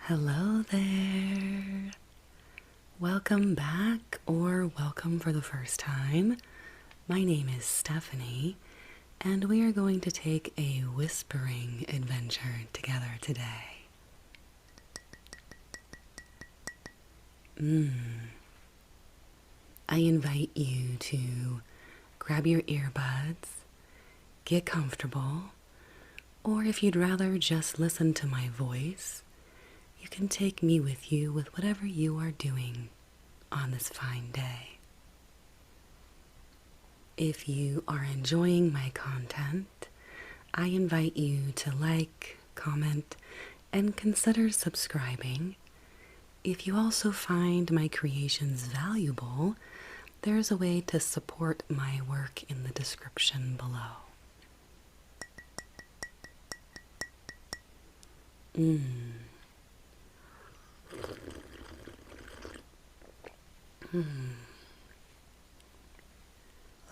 Hello there. Welcome back, or welcome for the first time. My name is Stefanie, and we are going to take a whispering adventure together today. I invite you to grab your earbuds, get comfortable, or if you'd rather just listen to my voice, you can take me with you with whatever you are doing on this fine day. If you are enjoying my content, I invite you to like, comment, and consider subscribing. If you also find my creations valuable, there's a way to support my work in the description below.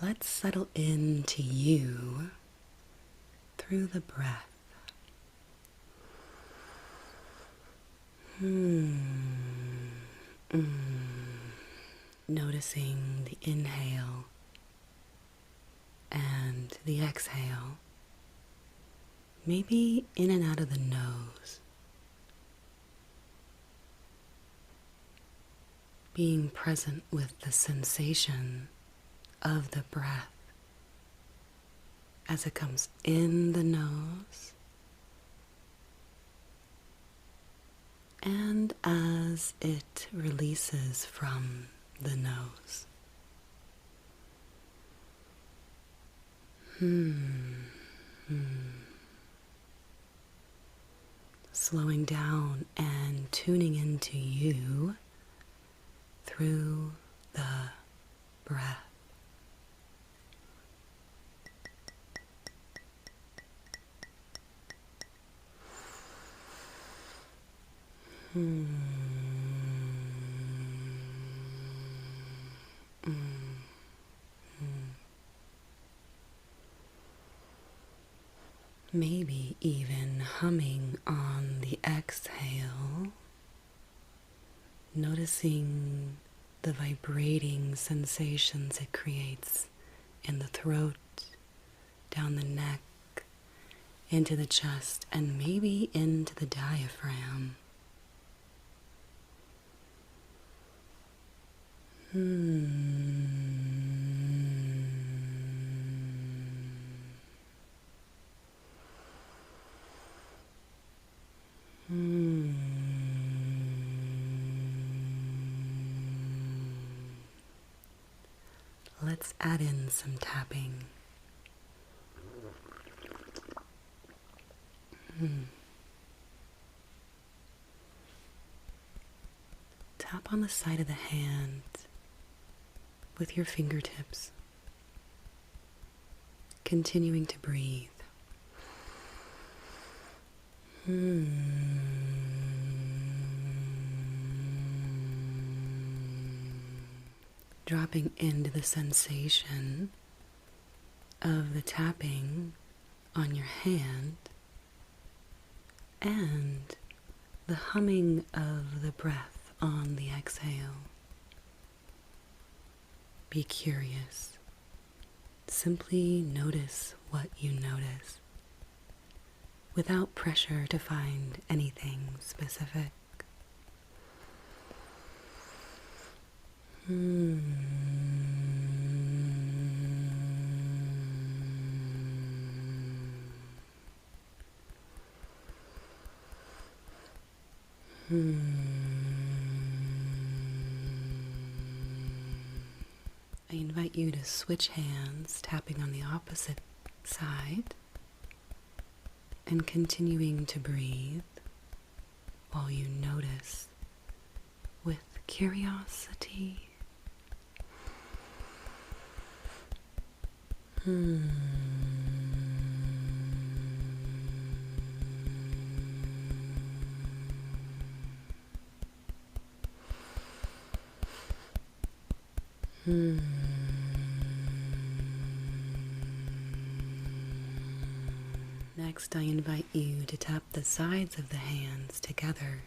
Let's settle into you through the breath. Noticing the inhale and the exhale, maybe in and out of the nose. Being present with the sensation of the breath as it comes in the nose and as it releases from the nose. Slowing down and tuning into you through the breath. Maybe even humming on the exhale, noticing the vibrating sensations it creates in the throat, down the neck, into the chest, and maybe into the diaphragm. Let's add in some tapping. Tap on the side of the hand with your fingertips, continuing to breathe. Dropping into the sensation of the tapping on your hand and the humming of the breath on the exhale. Be curious. Simply notice what you notice without pressure to find anything specific. I invite you to switch hands, tapping on the opposite side and continuing to breathe while you notice with curiosity. Next, I invite you to tap the sides of the hands together,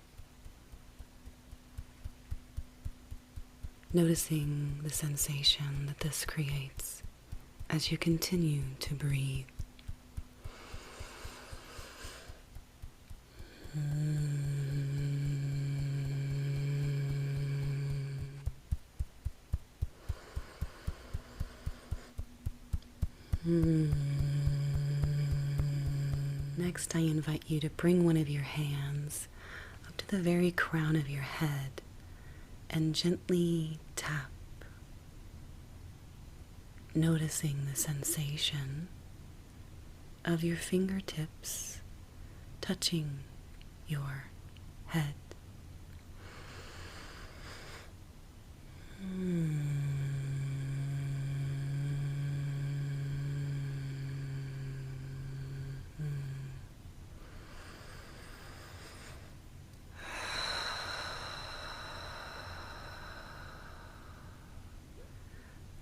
noticing the sensation that this creates as you continue to breathe. Next, I invite you to bring one of your hands up to the very crown of your head and gently tap, noticing the sensation of your fingertips touching your head.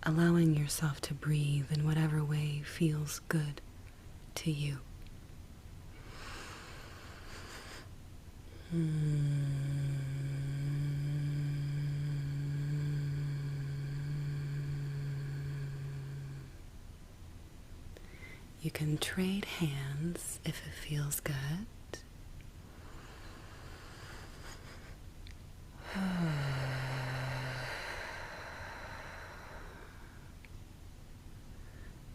Allowing yourself to breathe in whatever way feels good to you. You can trade hands if it feels good.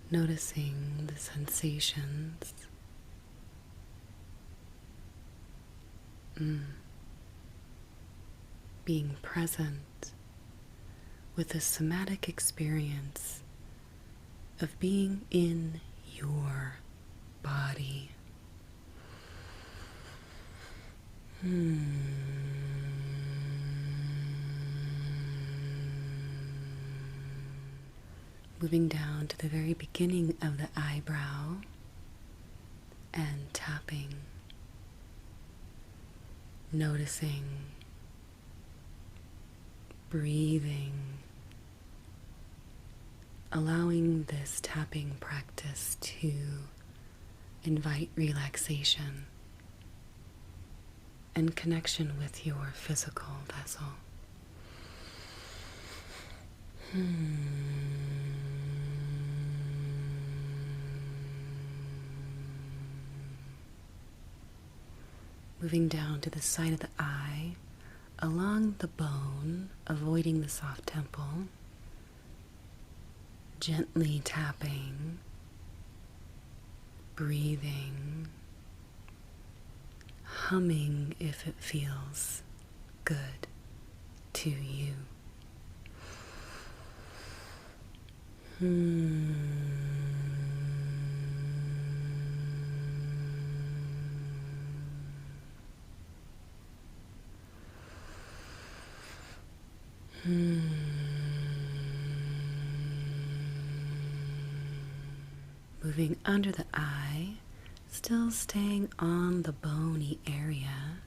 Noticing the sensations. Being present with the somatic experience of being in your body. Moving down to the very beginning of the eyebrow and tapping, noticing, breathing, allowing this tapping practice to invite relaxation and connection with your physical vessel. Moving down to the side of the eye, along the bone, avoiding the soft temple, gently tapping, breathing, humming if it feels good to you. Moving under the eye, still staying on the bony area,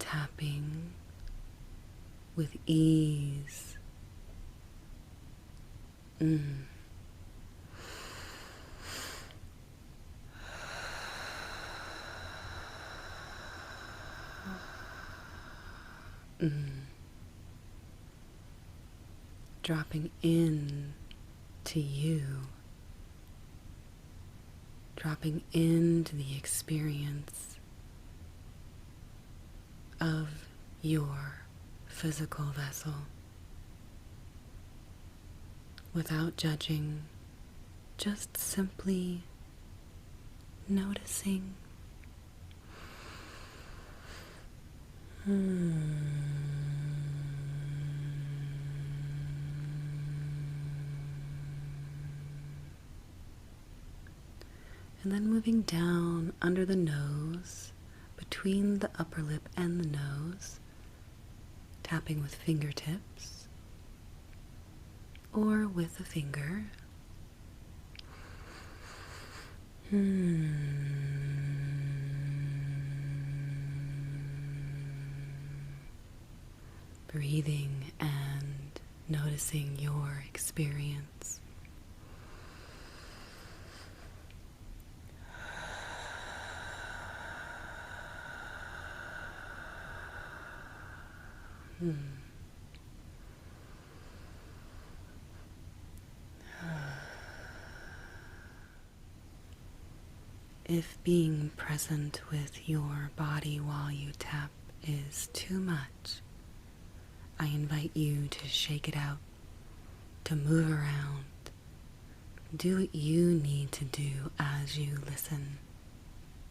tapping with ease. Dropping in to you, dropping into the experience of your physical vessel without judging, just simply noticing. And then moving down under the nose, between the upper lip and the nose, tapping with fingertips or with a finger. Breathing and noticing your experience. If being present with your body while you tap is too much, I invite you to shake it out, to move around. Do what you need to do as you listen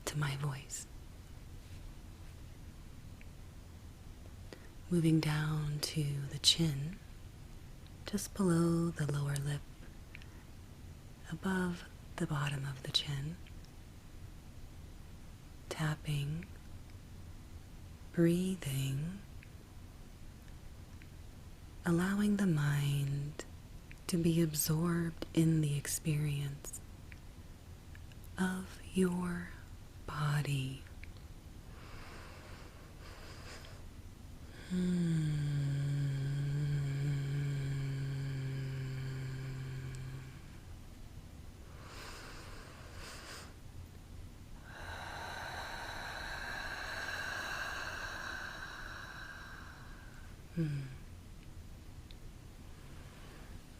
to my voice. Moving down to the chin, just below the lower lip, above the bottom of the chin. Tapping, breathing, allowing the mind to be absorbed in the experience of your body.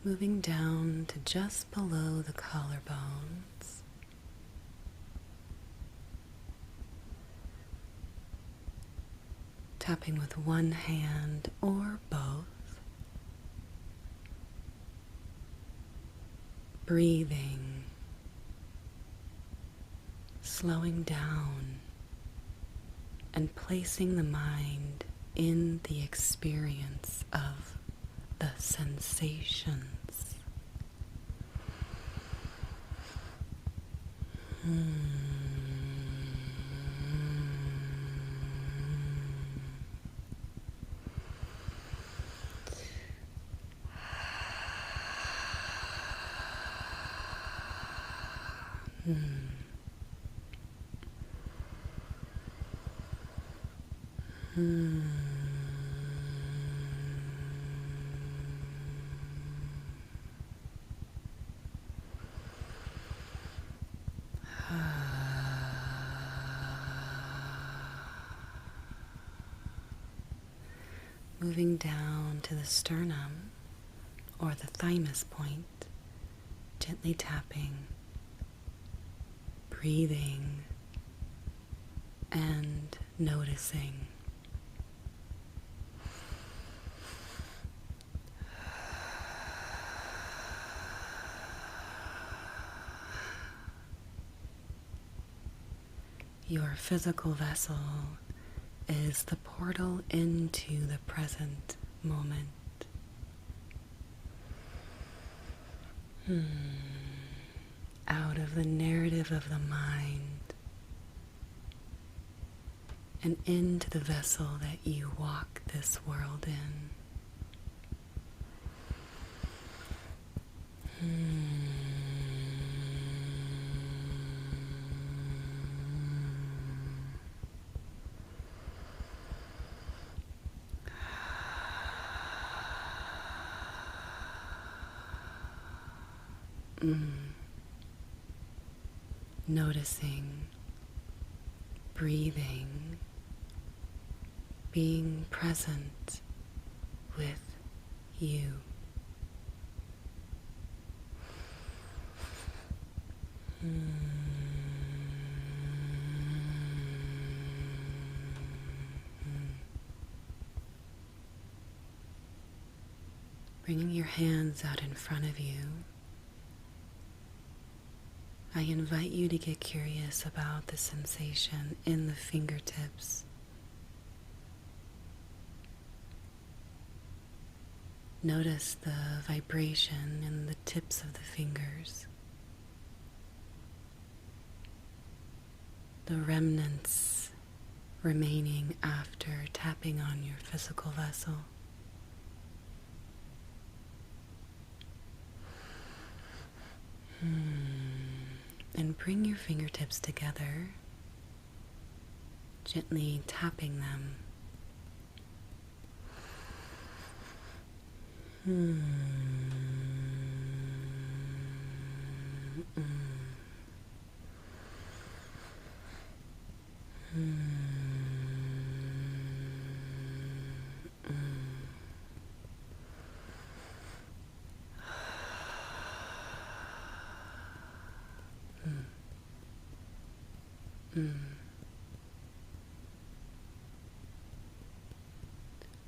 Moving down to just below the collarbones. Tapping with one hand or both. Breathing. Slowing down and placing the mind in the experience of the sensations. Moving down to the sternum or the thymus point, gently tapping, breathing, and noticing. Your physical vessel is the portal into the present moment. Out of the narrative of the mind and into the vessel that you walk this world in. Noticing, breathing, being present with you. Bringing your hands out in front of you, I invite you to get curious about the sensation in the fingertips. Notice the vibration in the tips of the fingers, the remnants remaining after tapping on your physical vessel. And bring your fingertips together, gently tapping them.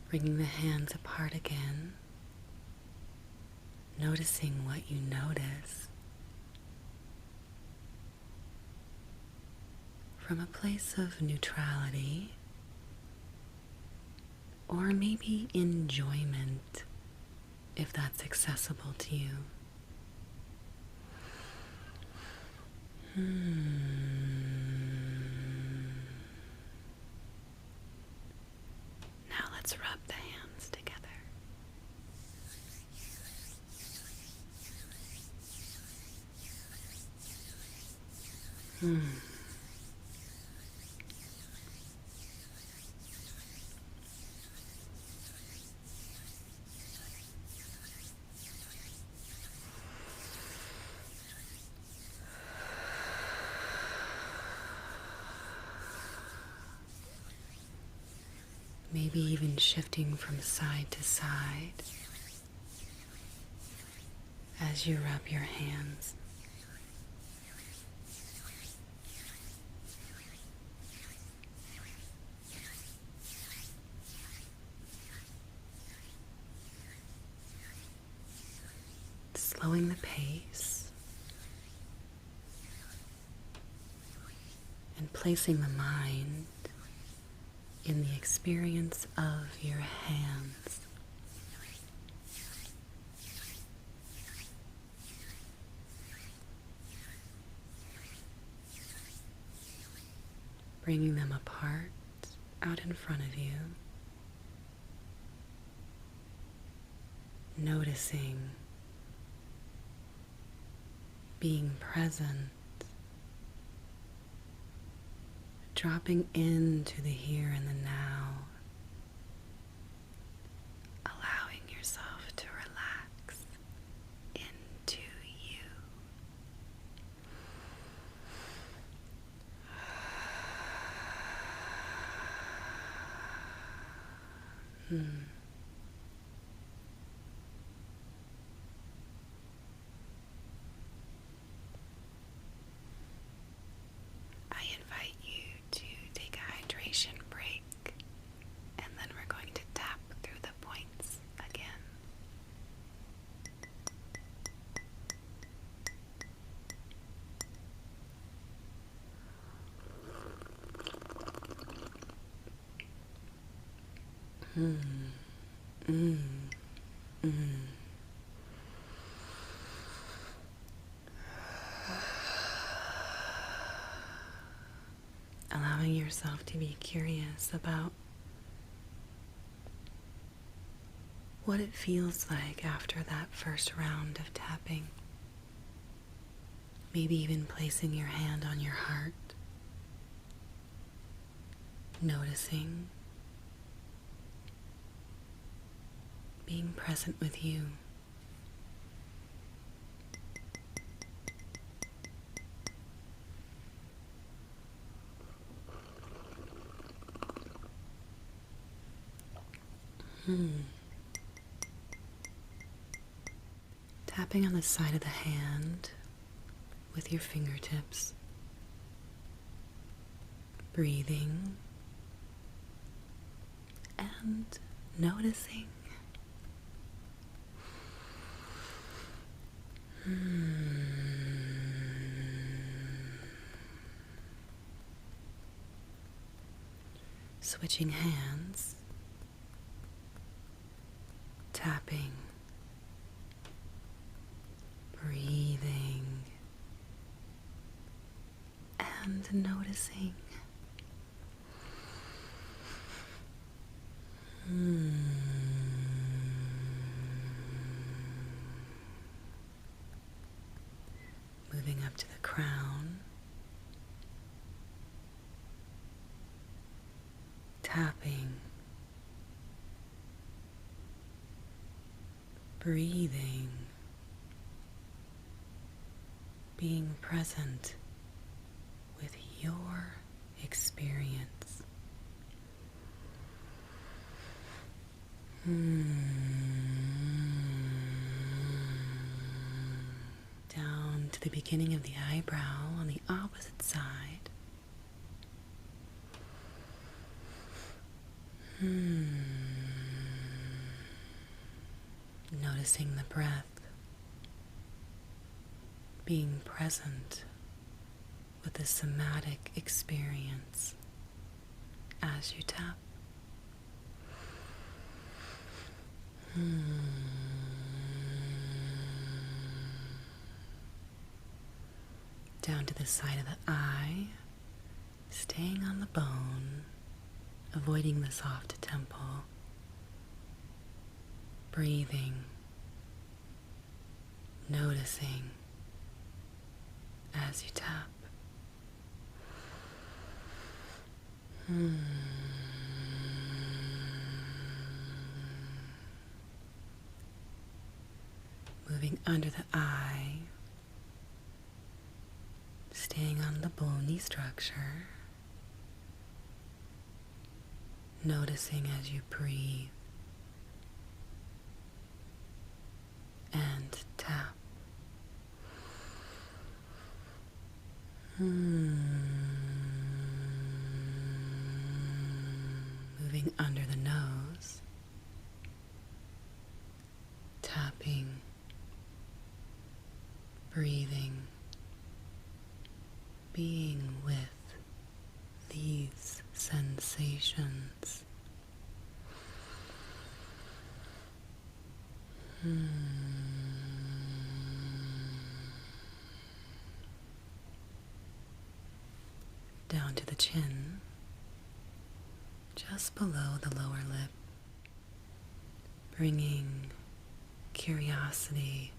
Bringing the hands apart again, noticing what you notice from a place of neutrality or maybe enjoyment, if that's accessible to you. Now let's rub the hands together. Maybe even shifting from side to side as you rub your hands. Slowing the pace and placing the mind in the experience of your hands. Bringing them apart out in front of you. Noticing, being present, dropping into the here and the now, allowing yourself to relax into you. I invite you to take a hydration break, and then we're going to tap through the points again. Allowing yourself to be curious about what it feels like after that first round of tapping. Maybe even placing your hand on your heart, noticing, being present with you. Tapping on the side of the hand with your fingertips, breathing and noticing. Switching hands, tapping, breathing, and noticing. Moving up to the crown, tapping, breathing, being present with your experience. Down to the beginning of the eyebrow on the opposite side. Noticing the breath, being present with the somatic experience as you tap. Down to the side of the eye, staying on the bone, avoiding the soft temple, breathing, noticing as you tap. Moving under the eye, staying on the bony structure, noticing as you breathe and tap. Moving under the nose, tapping, breathing, being with these sensations. Down to the chin, just below the lower lip, bringing curiosity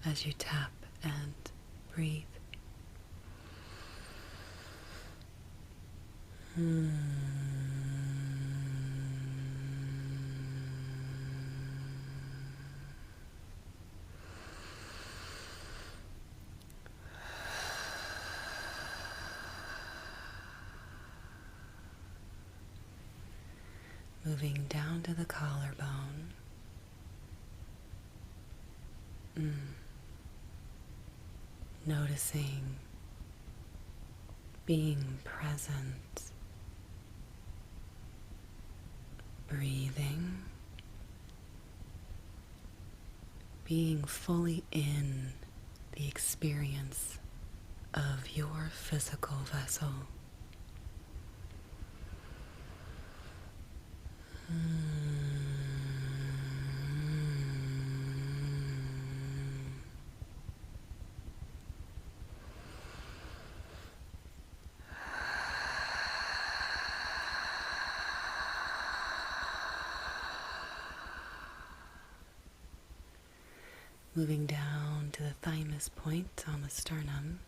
as you tap and breathe. Moving down to the collarbone. Noticing, being present, breathing, being fully in the experience of your physical vessel. Moving down to the thymus point on the sternum.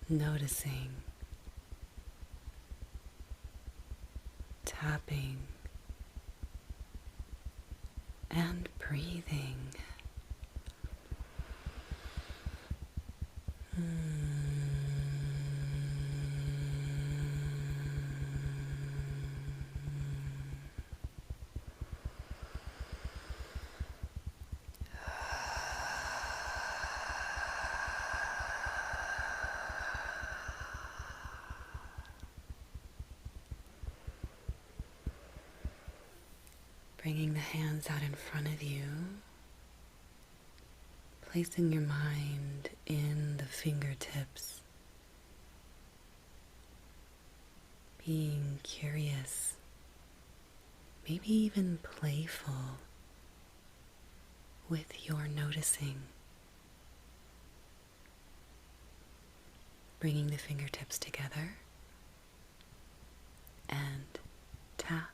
Noticing, tapping, and breathing. Bringing the hands out in front of you, placing your mind in the fingertips, being curious, maybe even playful with your noticing. Bringing the fingertips together and tap.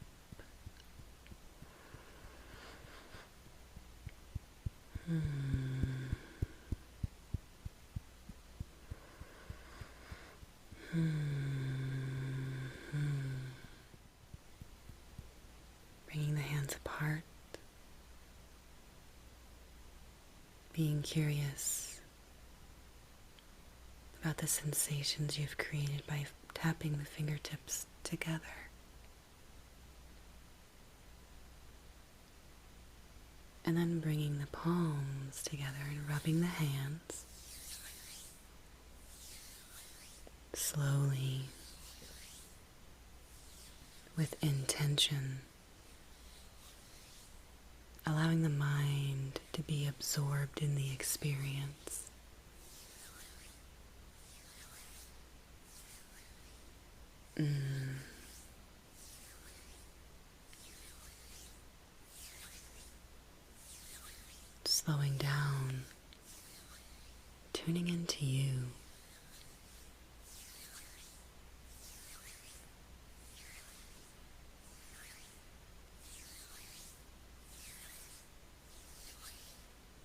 Bringing the hands apart, being curious about the sensations you've created by tapping the fingertips together. And then bringing the palms together and rubbing the hands. slowly, with intention, allowing the mind to be absorbed in the experience. Slowing down, tuning into you.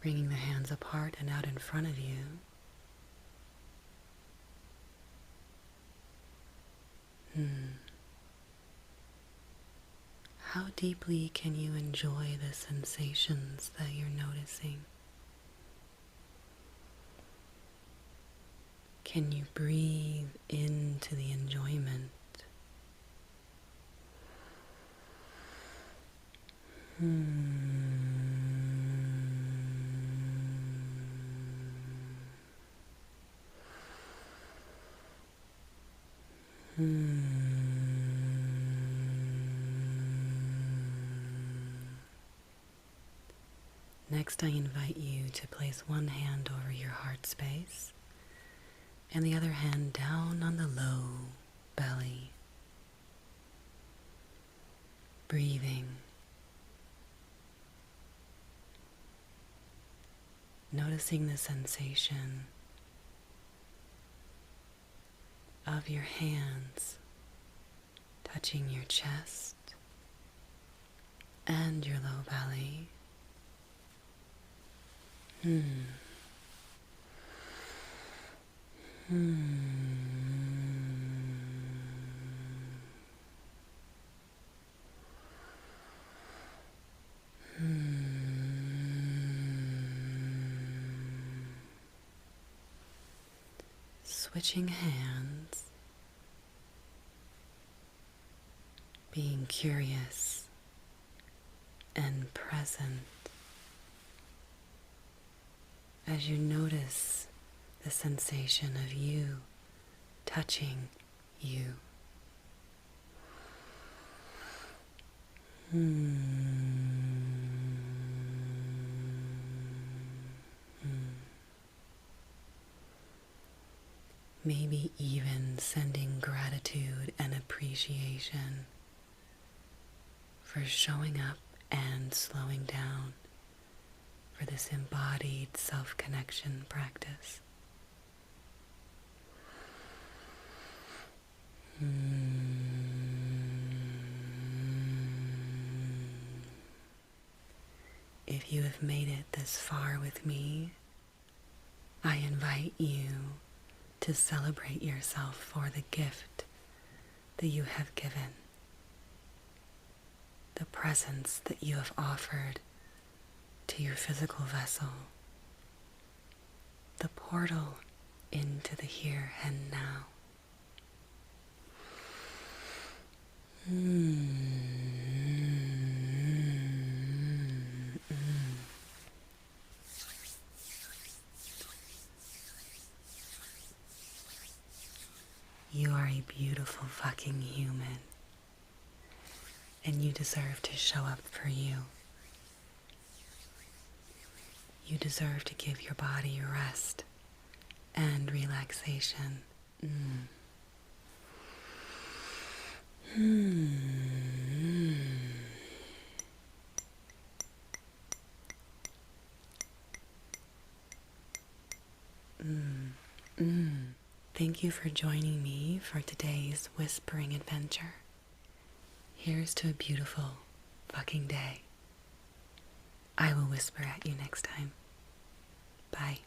Bringing the hands apart and out in front of you. How deeply can you enjoy the sensations that you're noticing? Can you breathe into the enjoyment? Next, I invite you to place one hand over your heart space and the other hand down on the low belly. Breathing. Noticing the sensation of your hands touching your chest and your low belly. Switching hands, being curious and present as you notice the sensation of you touching you. Maybe even sending gratitude and appreciation for showing up and slowing down for this embodied self-connection practice. If you have made it this far with me, I invite you to celebrate yourself for the gift that you have given, the presence that you have offered to your physical vessel, the portal into the here and now. You are a beautiful fucking human, and you deserve to show up for you. You deserve to give your body rest and relaxation. Thank you for joining me for today's whispering adventure. Here's to a beautiful fucking day. I will whisper at you next time. Bye.